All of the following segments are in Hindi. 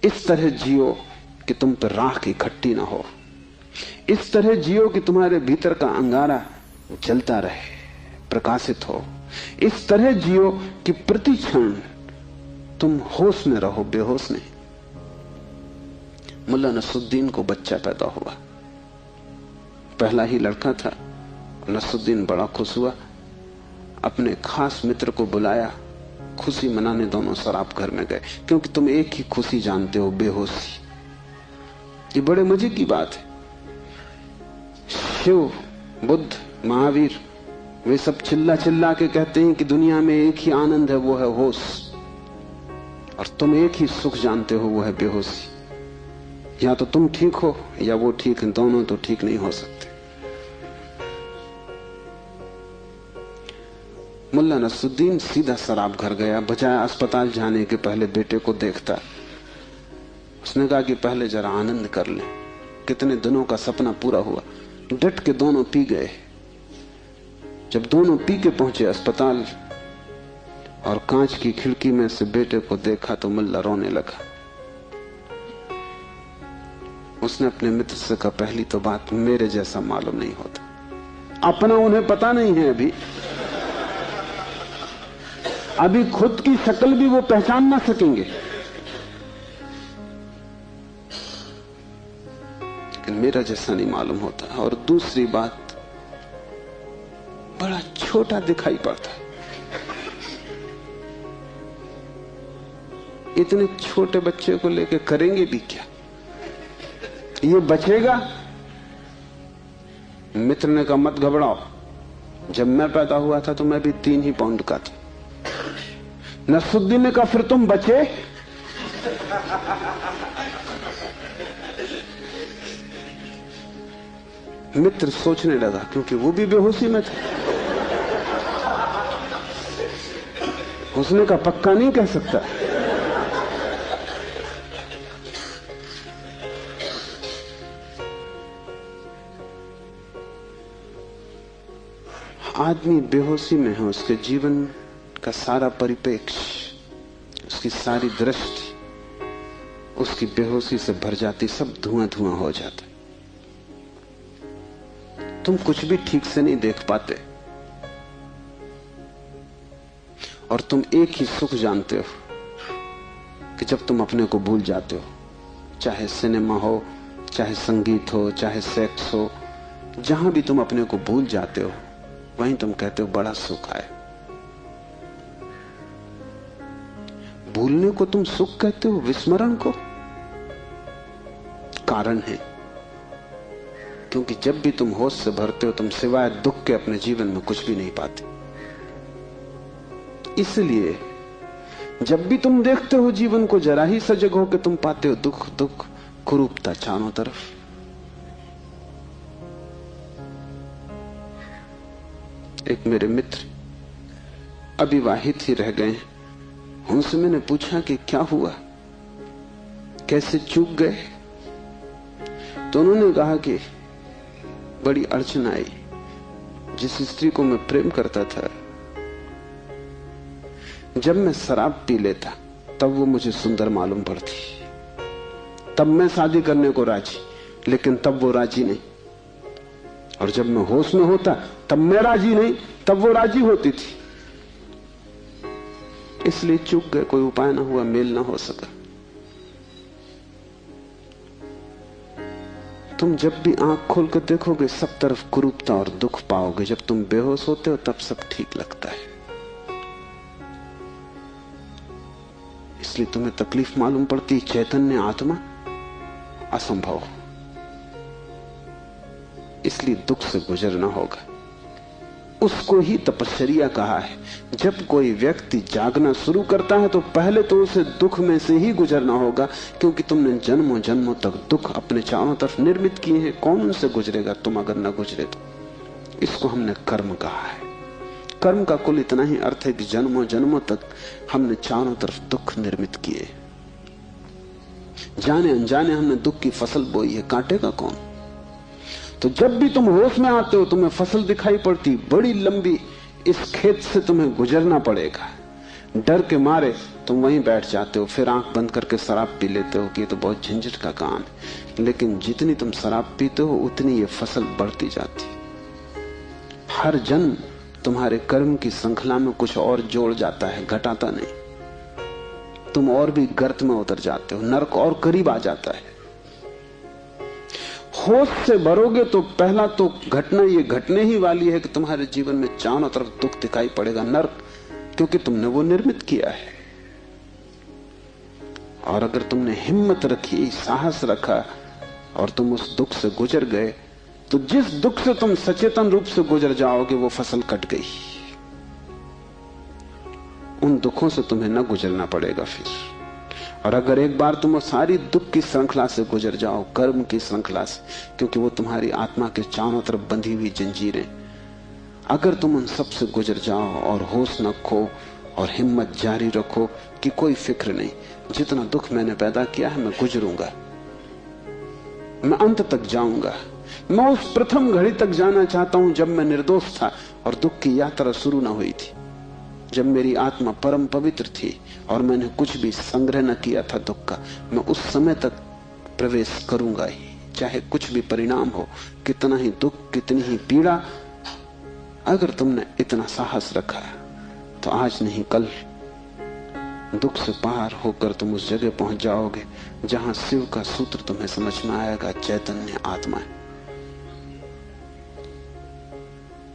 इस तरह जियो कि तुम पर राख इकट्ठी ना हो। इस तरह जियो कि तुम्हारे भीतर का अंगारा जलता रहे, प्रकाशित हो। इस तरह जियो कि प्रति क्षण तुम होश में रहो, बेहोश नहीं। मुल्ला नसरुद्दीन को बच्चा पैदा हुआ, पहला ही लड़का था। नसरुद्दीन बड़ा खुश हुआ, अपने खास मित्र को बुलाया, खुशी मनाने दोनों शराब घर में गए। क्योंकि तुम एक ही खुशी जानते हो, बेहोशी। ये बड़े मजे की बात है। शिव, बुद्ध, महावीर, वे सब चिल्ला चिल्ला के कहते हैं कि दुनिया में एक ही आनंद है, वो है होश। और तुम एक ही सुख जानते हो, वो है बेहोशी। या तो तुम ठीक हो या वो ठीक है, दोनों तो ठीक नहीं हो सकते। मुल्ला नसरुद्दीन सीधा शराब घर गया, बजाय अस्पताल जाने के पहले बेटे को देखता। उसने कहा कि पहले जरा आनंद कर लें। कितने दिनों का सपना पूरा हुआ। डट के दोनों पी गए। जब दोनों पी के पहुंचे अस्पताल और कांच की खिड़की में से बेटे को देखा तो मुल्ला रोने लगा। उसने अपने मित्र से कहा, पहली तो बात मेरे जैसा मालूम नहीं होता। अपना उन्हें पता नहीं है, अभी खुद की शक्ल भी वो पहचान ना सकेंगे। लेकिन मेरा जैसा नहीं मालूम होता। और दूसरी बात, बड़ा छोटा दिखाई पड़ता है। इतने छोटे बच्चे को लेके करेंगे भी क्या? ये बचेगा? मित्र ने कहा, मत घबराओ, जब मैं पैदा हुआ था तो मैं भी 3 ही पाउंड का था। नसरुद्दीन ने कहा, फिर तुम बचे? मित्र सोचने लगा, क्योंकि वो भी बेहोशी में था। उसने कहा, पक्का नहीं कह सकता। आदमी बेहोशी में है, उसके जीवन का सारा परिप्रेक्ष्य, उसकी सारी दृष्टि उसकी बेहोशी से भर जाती, सब धुआं धुआं हो जाता। तुम कुछ भी ठीक से नहीं देख पाते और तुम एक ही सुख जानते हो कि जब तुम अपने को भूल जाते हो, चाहे सिनेमा हो, चाहे संगीत हो, चाहे सेक्स हो, जहां भी तुम अपने को भूल जाते हो वहीं तुम कहते हो बड़ा सुख आए। भूलने को तुम सुख कहते हो, विस्मरण को? कारण है, क्योंकि जब भी तुम होश से भरते हो तुम सिवाय दुख के अपने जीवन में कुछ भी नहीं पाते। इसलिए जब भी तुम देखते हो जीवन को, जरा ही सजग हो के तुम पाते हो दुख दुख, कुरूपता चारों तरफ। एक मेरे मित्र अविवाहित ही रह गए, उनसे मैंने पूछा कि क्या हुआ, कैसे चूक गए? तो उन्होंने कहा कि बड़ी अड़चन आई। जिस स्त्री को मैं प्रेम करता था, जब मैं शराब पी लेता तब वो मुझे सुंदर मालूम पड़ती, तब मैं शादी करने को राजी, लेकिन तब वो राजी नहीं। और जब मैं होश में होता तब मैं राजी नहीं, तब वो राजी होती थी। इसलिए चूक गए, कोई उपाय ना हुआ, मेल ना हो सका। तुम जब भी आंख खोल कर देखोगे सब तरफ कुरूपता और दुख पाओगे। जब तुम बेहोश होते हो तब सब ठीक लगता है। इसलिए तुम्हें तकलीफ मालूम पड़ती, चैतन्य आत्मा असंभव। इसलिए दुख से गुजरना होगा। उसको ही तपश्चर्या कहा है। जब कोई व्यक्ति जागना शुरू करता है तो पहले तो उसे दुख में से ही गुजरना होगा, क्योंकि तुमने जन्मों जन्मों तक दुख अपने चारों तरफ निर्मित किए हैं। कौन उनसे गुजरेगा तुम अगर न गुजरे तो? इसको हमने कर्म कहा है। कर्म का कुल इतना ही अर्थ है कि जन्मों जन्मों तक हमने चारों तरफ दुख निर्मित किए, जाने अनजाने हमने दुख की फसल बोई है, काटेगा कौन? तो जब भी तुम होश में आते हो तुम्हें फसल दिखाई पड़ती बड़ी लंबी, इस खेत से तुम्हें गुजरना पड़ेगा। डर के मारे तुम वहीं बैठ जाते हो, फिर आंख बंद करके शराब पी लेते हो कि ये तो बहुत झंझट का काम है। लेकिन जितनी तुम शराब पीते हो उतनी ये फसल बढ़ती जाती। हर जन्म तुम्हारे कर्म की श्रृंखला में कुछ और जोड़ जाता है, घटाता नहीं। तुम और भी गर्त में उतर जाते हो, नरक और करीब आ जाता है। होश से भरोगे तो पहला तो घटना ये घटने ही वाली है कि तुम्हारे जीवन में चारों तरफ दुख दिखाई पड़ेगा, नरक, क्योंकि तुमने वो निर्मित किया है। और अगर तुमने हिम्मत रखी, साहस रखा और तुम उस दुख से गुजर गए, तो जिस दुख से तुम सचेतन रूप से गुजर जाओगे वो फसल कट गई। उन दुखों से तुम्हें न गुजरना पड़ेगा फिर। और अगर एक बार तुम सारी दुख की श्रृंखला से गुजर जाओ, कर्म की श्रृंखला से, क्योंकि वो तुम्हारी आत्मा के चारों तरफ बंधी हुई जंजीरें, अगर तुम उन सब से गुजर जाओ और होश न खो और हिम्मत जारी रखो कि कोई फिक्र नहीं, जितना दुख मैंने पैदा किया है मैं गुजरूंगा, मैं अंत तक जाऊंगा। मैं उस प्रथम घड़ी तक जाना चाहता हूं जब मैं निर्दोष था और दुख की यात्रा शुरू न हुई थी, जब मेरी आत्मा परम पवित्र थी और मैंने कुछ भी संग्रह न किया था दुख का। मैं उस समय तक प्रवेश करूंगा ही, चाहे कुछ भी परिणाम हो, कितना ही दुख, कितनी ही पीड़ा। अगर तुमने इतना साहस रखा तो आज नहीं कल दुख से पार होकर तुम उस जगह पहुंच जाओगे जहां शिव का सूत्र तुम्हें समझ में आएगा, चैतन्य आत्मा है।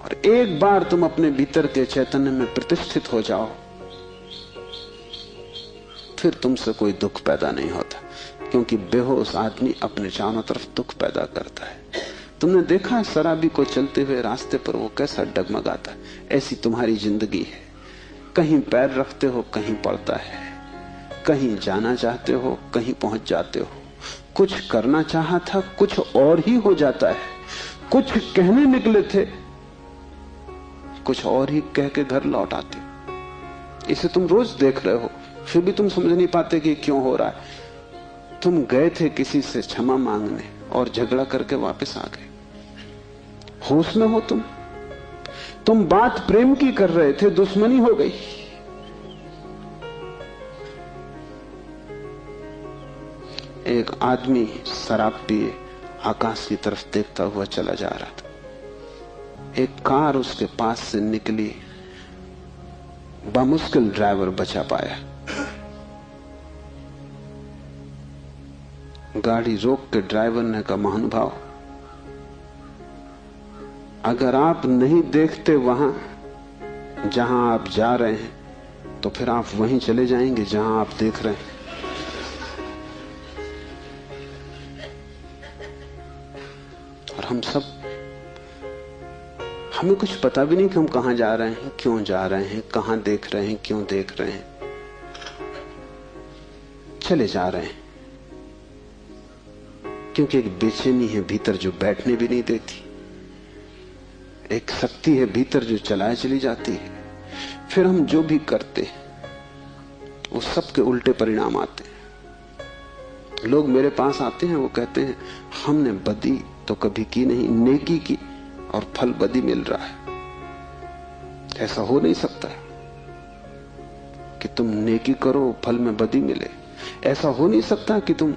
और एक बार तुम अपने भीतर के चैतन्य में प्रतिष्ठित हो जाओ, फिर तुमसे कोई दुख पैदा नहीं होता, क्योंकि बेहोश आदमी अपने चारों तरफ दुख पैदा करता है। तुमने देखा है शराबी को चलते हुए रास्ते पर वो कैसा डगमगाता है। ऐसी तुम्हारी जिंदगी है, कहीं पैर रखते हो कहीं पड़ता है, कहीं जाना चाहते हो कहीं पहुंच जाते हो, कुछ करना चाहा था कुछ और ही हो जाता है, कुछ कहने निकले थे कुछ और ही कह के घर लौट आते हो। इसे तुम रोज देख रहे हो, फिर भी तुम समझ नहीं पाते कि क्यों हो रहा है। तुम गए थे किसी से क्षमा मांगने और झगड़ा करके वापस आ गए। होश में हो तुम बात प्रेम की कर रहे थे, दुश्मनी हो गई। एक आदमी शराब पिए आकाश की तरफ देखता हुआ चला जा रहा था। एक कार उसके पास से निकली, बामुश्किल ड्राइवर बचा पाया। गाड़ी रोक के ड्राइवर ने कहा, महानुभाव, अगर आप नहीं देखते वहां जहां आप जा रहे हैं तो फिर आप वहीं चले जाएंगे जहां आप देख रहे हैं। और हम सब, हमें कुछ पता भी नहीं कि हम कहां जा रहे हैं, क्यों जा रहे हैं, कहां देख रहे हैं, क्यों देख रहे हैं, चले जा रहे हैं। क्योंकि एक बेचैनी है भीतर जो बैठने भी नहीं देती, एक शक्ति है भीतर जो चलाए चली जाती है। फिर हम जो भी करते वो सबके उल्टे परिणाम आते हैं। लोग मेरे पास आते हैं, वो कहते हैं हमने बदी तो कभी की नहीं, नेकी की और फल बदी मिल रहा है। ऐसा हो नहीं सकता कि तुम नेकी करो फल में बदी मिले। ऐसा हो नहीं सकता कि तुम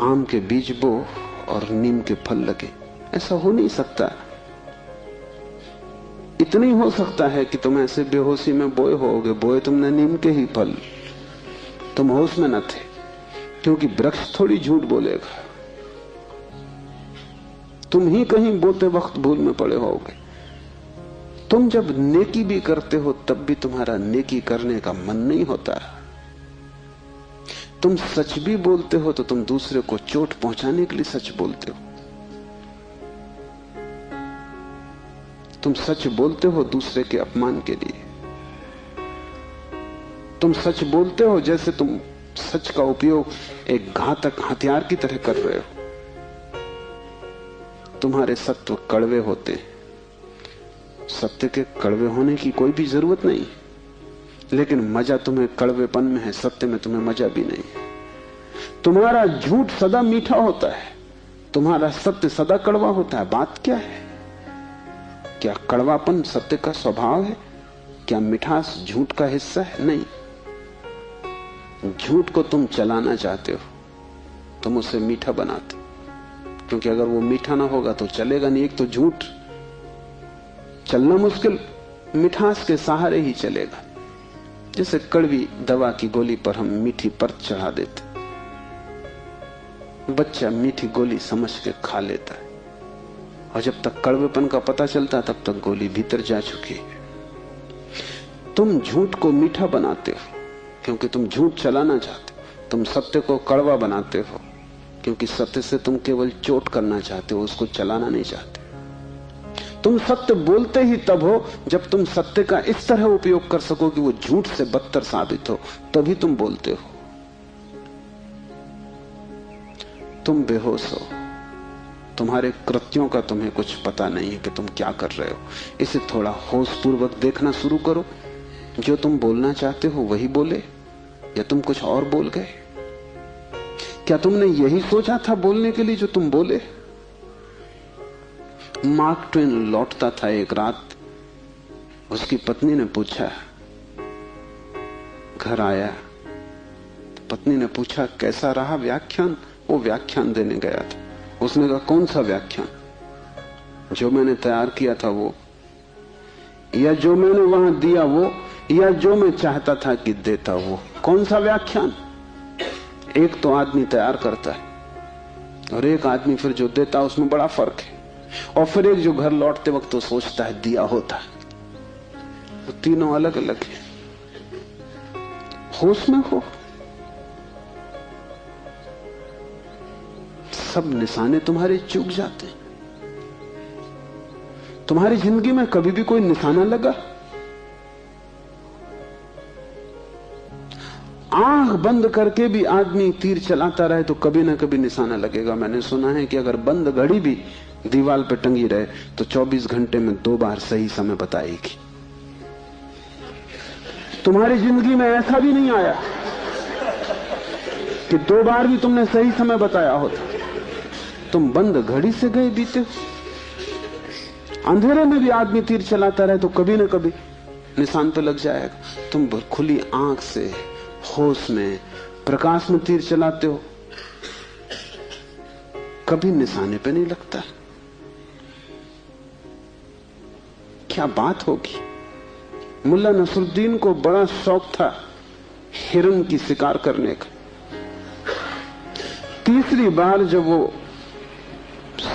आम के बीज बो और नीम के फल लगे। ऐसा हो नहीं सकता। इतना ही हो सकता है कि तुम ऐसे बेहोशी में बोए होगे, बोए तुमने नीम के ही फल, तुम होश में न थे, क्योंकि वृक्ष थोड़ी झूठ बोलेगा। तुम ही कहीं बोते वक्त भूल में पड़े होगे। तुम जब नेकी भी करते हो तब भी तुम्हारा नेकी करने का मन नहीं होता। तुम सच भी बोलते हो तो तुम दूसरे को चोट पहुंचाने के लिए सच बोलते हो। तुम सच बोलते हो दूसरे के अपमान के लिए। तुम सच बोलते हो जैसे तुम सच का उपयोग एक घातक हथियार की तरह कर रहे हो। तुम्हारे सत्य कड़वे होते, सत्य के कड़वे होने की कोई भी जरूरत नहीं, लेकिन मजा तुम्हें कड़वेपन में है, सत्य में तुम्हें मजा भी नहीं। तुम्हारा झूठ सदा मीठा होता है, तुम्हारा सत्य सदा कड़वा होता है। बात क्या है? क्या कड़वापन सत्य का स्वभाव है? क्या मिठास झूठ का हिस्सा है? नहीं। झूठ को तुम चलाना चाहते हो, तुम उसे मीठा बनाते, क्योंकि अगर वो मीठा ना होगा तो चलेगा नहीं। एक तो झूठ चलना मुश्किल, मिठास के सहारे ही चलेगा। जैसे कड़वी दवा की गोली पर हम मीठी परत चढ़ा देते, बच्चा मीठी गोली समझ के खा लेता है, और जब तक कड़वेपन का पता चलता तब तक गोली भीतर जा चुकी है। तुम झूठ को मीठा बनाते हो क्योंकि तुम झूठ चलाना चाहते हो। तुम सत्य को कड़वा बनाते हो क्योंकि सत्य से तुम केवल चोट करना चाहते हो, उसको चलाना नहीं चाहते। तुम सत्य बोलते ही तब हो जब तुम सत्य का इस तरह उपयोग कर सको कि वो झूठ से बदतर साबित हो, तभी तुम बोलते हो। तुम बेहोश हो, तुम्हारे कृत्यों का तुम्हें कुछ पता नहीं है कि तुम क्या कर रहे हो। इसे थोड़ा होशपूर्वक देखना शुरू करो। जो तुम बोलना चाहते हो वही बोले, या तुम कुछ और बोल गए? क्या तुमने यही सोचा था बोलने के लिए जो तुम बोले? मार्क ट्वेन लौटता था एक रात, उसकी पत्नी ने पूछा, घर आया तो पत्नी ने पूछा कैसा रहा व्याख्यान? वो व्याख्यान देने गया था। उसने कहा कौन सा व्याख्यान? जो मैंने तैयार किया था वो, या जो मैंने वहां दिया वो, या जो मैं चाहता था कि देता वो? कौन सा व्याख्यान? एक तो आदमी तैयार करता है और एक आदमी फिर जो देता है, उसमें बड़ा फर्क है। और फिर एक जो घर लौटते वक्त तो सोचता है दिया होता है। वो तीनों अलग अलग हैं। होश में हो। सब निशाने तुम्हारे चूक जाते हैं। तुम्हारी जिंदगी में कभी भी कोई निशाना लगा? आंख बंद करके भी आदमी तीर चलाता रहे तो कभी ना कभी निशाना लगेगा। मैंने सुना है कि अगर बंद घड़ी भी दीवार पर टंगी रहे तो 24 घंटे में 2 बार सही समय बताएगी। तुम्हारी जिंदगी में ऐसा भी नहीं आया कि 2 बार भी तुमने सही समय बताया होता। तुम बंद घड़ी से गए बीते। अंधेरे में भी आदमी तीर चलाता रहे तो कभी ना कभी निशान पे लग जाएगा। तुम खुली आंख से होश में प्रकाश में तीर चलाते हो, कभी निशाने पे नहीं लगता। क्या बात होगी? मुल्ला नसरुद्दीन को बड़ा शौक था हिरन की शिकार करने का। तीसरी बार जब वो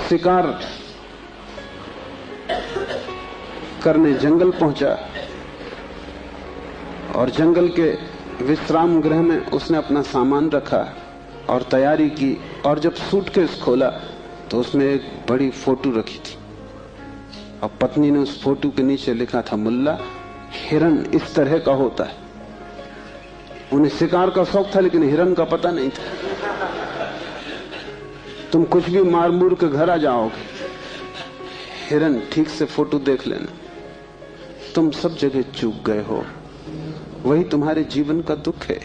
शिकार करने जंगल पहुंचा और जंगल के विश्राम गृह में उसने अपना सामान रखा और तैयारी की, और जब सूटकेस खोला तो उसमें एक बड़ी फोटो रखी थी और पत्नी ने उस फोटो के नीचे लिखा था, मुल्ला हिरन इस तरह का होता है। उन्हें शिकार का शौक था लेकिन हिरन का पता नहीं था। तुम कुछ भी मार मूर के घर आ जाओगे, हिरन ठीक से फोटो देख लेना। तुम सब जगह चूक गए हो, वही तुम्हारे जीवन का दुख है।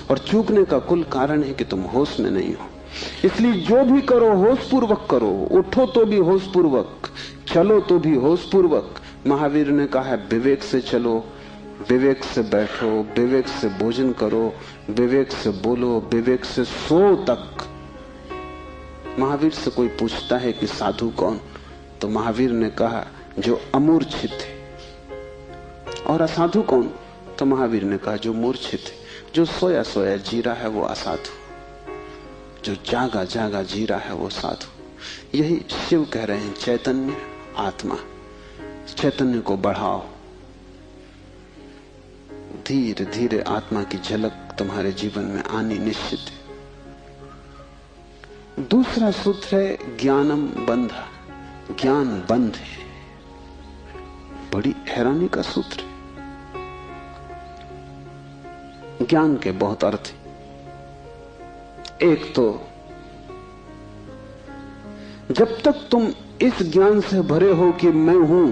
और चूकने का कुल कारण है कि तुम होश में नहीं हो। इसलिए जो भी करो होशपूर्वक करो। उठो तो भी होशपूर्वक, चलो तो भी होशपूर्वक। महावीर ने कहा है विवेक से चलो, विवेक से बैठो, विवेक से भोजन करो, विवेक से बोलो, विवेक से सो तक। महावीर से कोई पूछता है कि साधु कौन, तो महावीर ने कहा जो अमूर्छित है। और असाधु कौन, तो महावीर ने कहा जो मूर्छित है, जो सोया सोया जी रहा है वो असाधु, जो जागा जागा जी रहा है वो साधु। यही शिव कह रहे हैं, चैतन्य आत्मा। चैतन्य को बढ़ाओ, धीरे धीरे आत्मा की झलक तुम्हारे जीवन में आनी निश्चित है। दूसरा सूत्र है ज्ञानम बंधा। ज्ञान बंध है। बड़ी हैरानी का सूत्र है। ज्ञान के बहुत अर्थ हैं। एक तो जब तक तुम इस ज्ञान से भरे हो कि मैं हूं,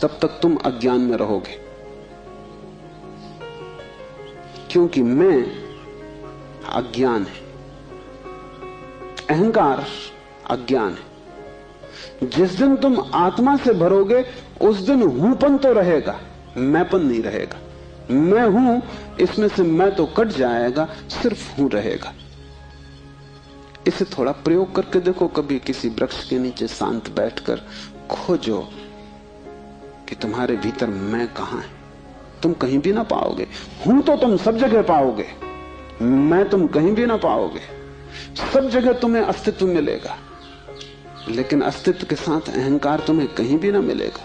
तब तक तुम अज्ञान में रहोगे, क्योंकि मैं अज्ञान है, अहंकार अज्ञान है। जिस दिन तुम आत्मा से भरोगे उस दिन हूंपन तो रहेगा, मैंपन नहीं रहेगा। मैं हूं, इसमें से मैं तो कट जाएगा, सिर्फ हूं रहेगा। इसे थोड़ा प्रयोग करके देखो। कभी किसी वृक्ष के नीचे शांत बैठकर खोजो कि तुम्हारे भीतर मैं कहां है। तुम कहीं भी ना पाओगे। हूं तो तुम सब जगह पाओगे, मैं तुम कहीं भी ना पाओगे। सब जगह तुम्हें अस्तित्व मिलेगा, लेकिन अस्तित्व के साथ अहंकार तुम्हें कहीं भी ना मिलेगा।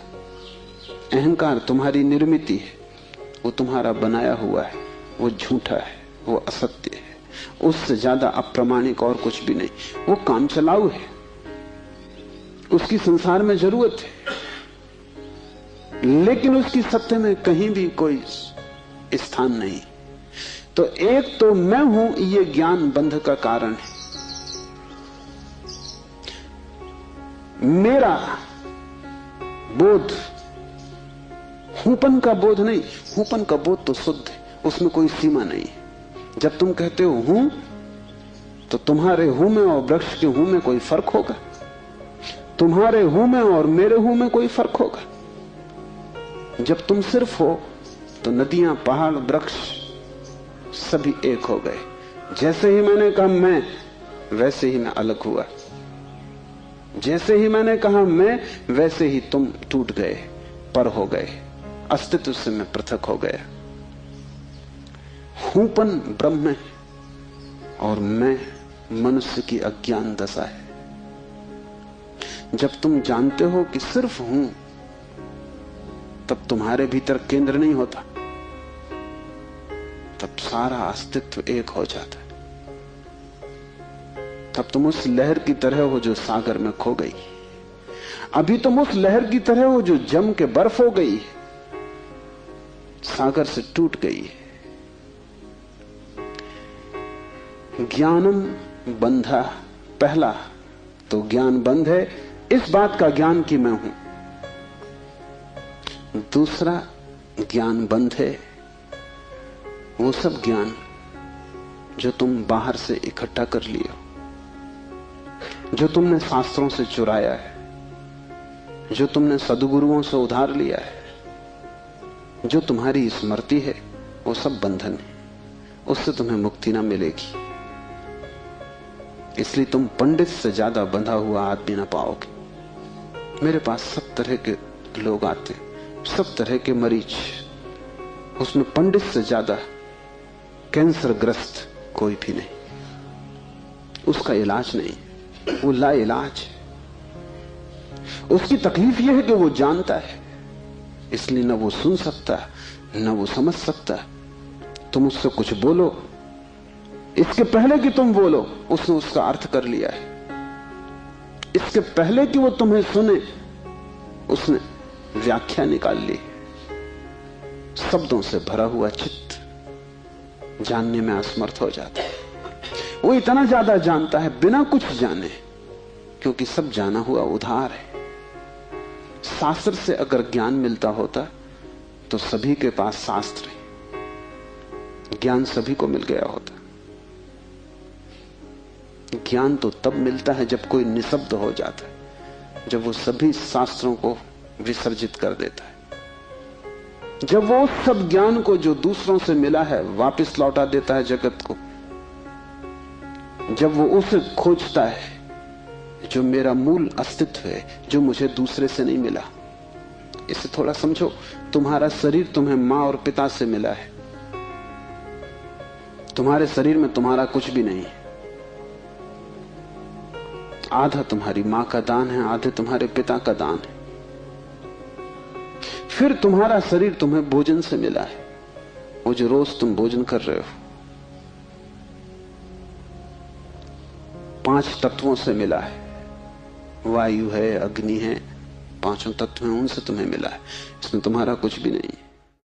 अहंकार तुम्हारी निर्मिति है, वो तुम्हारा बनाया हुआ है, वो झूठा है, वो असत्य है, उससे ज्यादा अप्रामाणिक और कुछ भी नहीं। वो काम चलाऊ है, उसकी संसार में जरूरत है, लेकिन उसकी सत्य में कहीं भी कोई स्थान नहीं। तो एक तो मैं हूं, ये ज्ञान बंध का कारण है। मेरा बोध हूपन का बोध नहीं। हूपन का बोध तो शुद्ध है, उसमें कोई सीमा नहीं है। जब तुम कहते हो हूं, तो तुम्हारे हूं में और वृक्ष के हूं में कोई फर्क होगा? तुम्हारे हूं में और मेरे हूं में कोई फर्क होगा? जब तुम सिर्फ हो, तो नदियां, पहाड़, वृक्ष सभी एक हो गए। जैसे ही मैंने कहा मैं, वैसे ही मैं अलग हुआ। जैसे ही मैंने कहा मैं, वैसे ही तुम टूट गए, पर हो गए, अस्तित्व से मैं पृथक हो गया। हूपन ब्रह्म है और मैं मनुष्य की अज्ञान दशा है। जब तुम जानते हो कि सिर्फ हूं, तब तुम्हारे भीतर केंद्र नहीं होता, तब सारा अस्तित्व एक हो जाता है। तब तुम उस लहर की तरह हो जो सागर में खो गई। अभी तुम उस लहर की तरह हो जो जम के बर्फ हो गई, सागर से टूट गई है। ज्ञानम बंधा, पहला तो ज्ञान बंध है, इस बात का ज्ञान कि मैं हूं। दूसरा ज्ञान बंध है वो सब ज्ञान जो तुम बाहर से इकट्ठा कर लिए हो, जो तुमने शास्त्रों से चुराया है, जो तुमने सद्गुरुओं से उधार लिया है, जो तुम्हारी स्मृति है, वो सब बंधन है। उससे तुम्हें मुक्ति ना मिलेगी। इसलिए तुम पंडित से ज्यादा बंधा हुआ आदमी ना पाओगे। मेरे पास सब तरह के लोग आते, सब तरह के मरीज, उसमें पंडित से ज्यादा कैंसर ग्रस्त कोई भी नहीं। उसका इलाज नहीं, वो ला इलाज है। उसकी तकलीफ यह है कि वो जानता है, इसलिए न वो सुन सकता न वो समझ सकता। तुम उससे कुछ बोलो, इसके पहले कि तुम बोलो उसने उसका अर्थ कर लिया है। इसके पहले कि वो तुम्हें सुने, उसने व्याख्या निकाल ली। शब्दों से भरा हुआ चित्त जानने में असमर्थ हो जाता है। वो इतना ज्यादा जानता है बिना कुछ जाने, क्योंकि सब जाना हुआ उधार है। शास्त्र से अगर ज्ञान मिलता होता तो सभी के पास शास्त्र है, ज्ञान सभी को मिल गया होता। ज्ञान तो तब मिलता है जब कोई निशब्द हो जाता है, जब वो सभी शास्त्रों को विसर्जित कर देता है, जब वो उस सब ज्ञान को जो दूसरों से मिला है वापस लौटा देता है जगत को, जब वो उसे खोजता है जो मेरा मूल अस्तित्व है, जो मुझे दूसरे से नहीं मिला। इसे थोड़ा समझो। तुम्हारा शरीर तुम्हें मां और पिता से मिला है। तुम्हारे शरीर में तुम्हारा कुछ भी नहीं है। आधा तुम्हारी मां का दान है, आधे तुम्हारे पिता का दान है। फिर तुम्हारा शरीर तुम्हें भोजन से मिला है, वो जो रोज तुम भोजन कर रहे हो। 5 तत्वों से मिला है, वायु है, अग्नि है, 5 तत्व हैं, उनसे तुम्हें मिला है। इसमें तुम्हारा कुछ भी नहीं।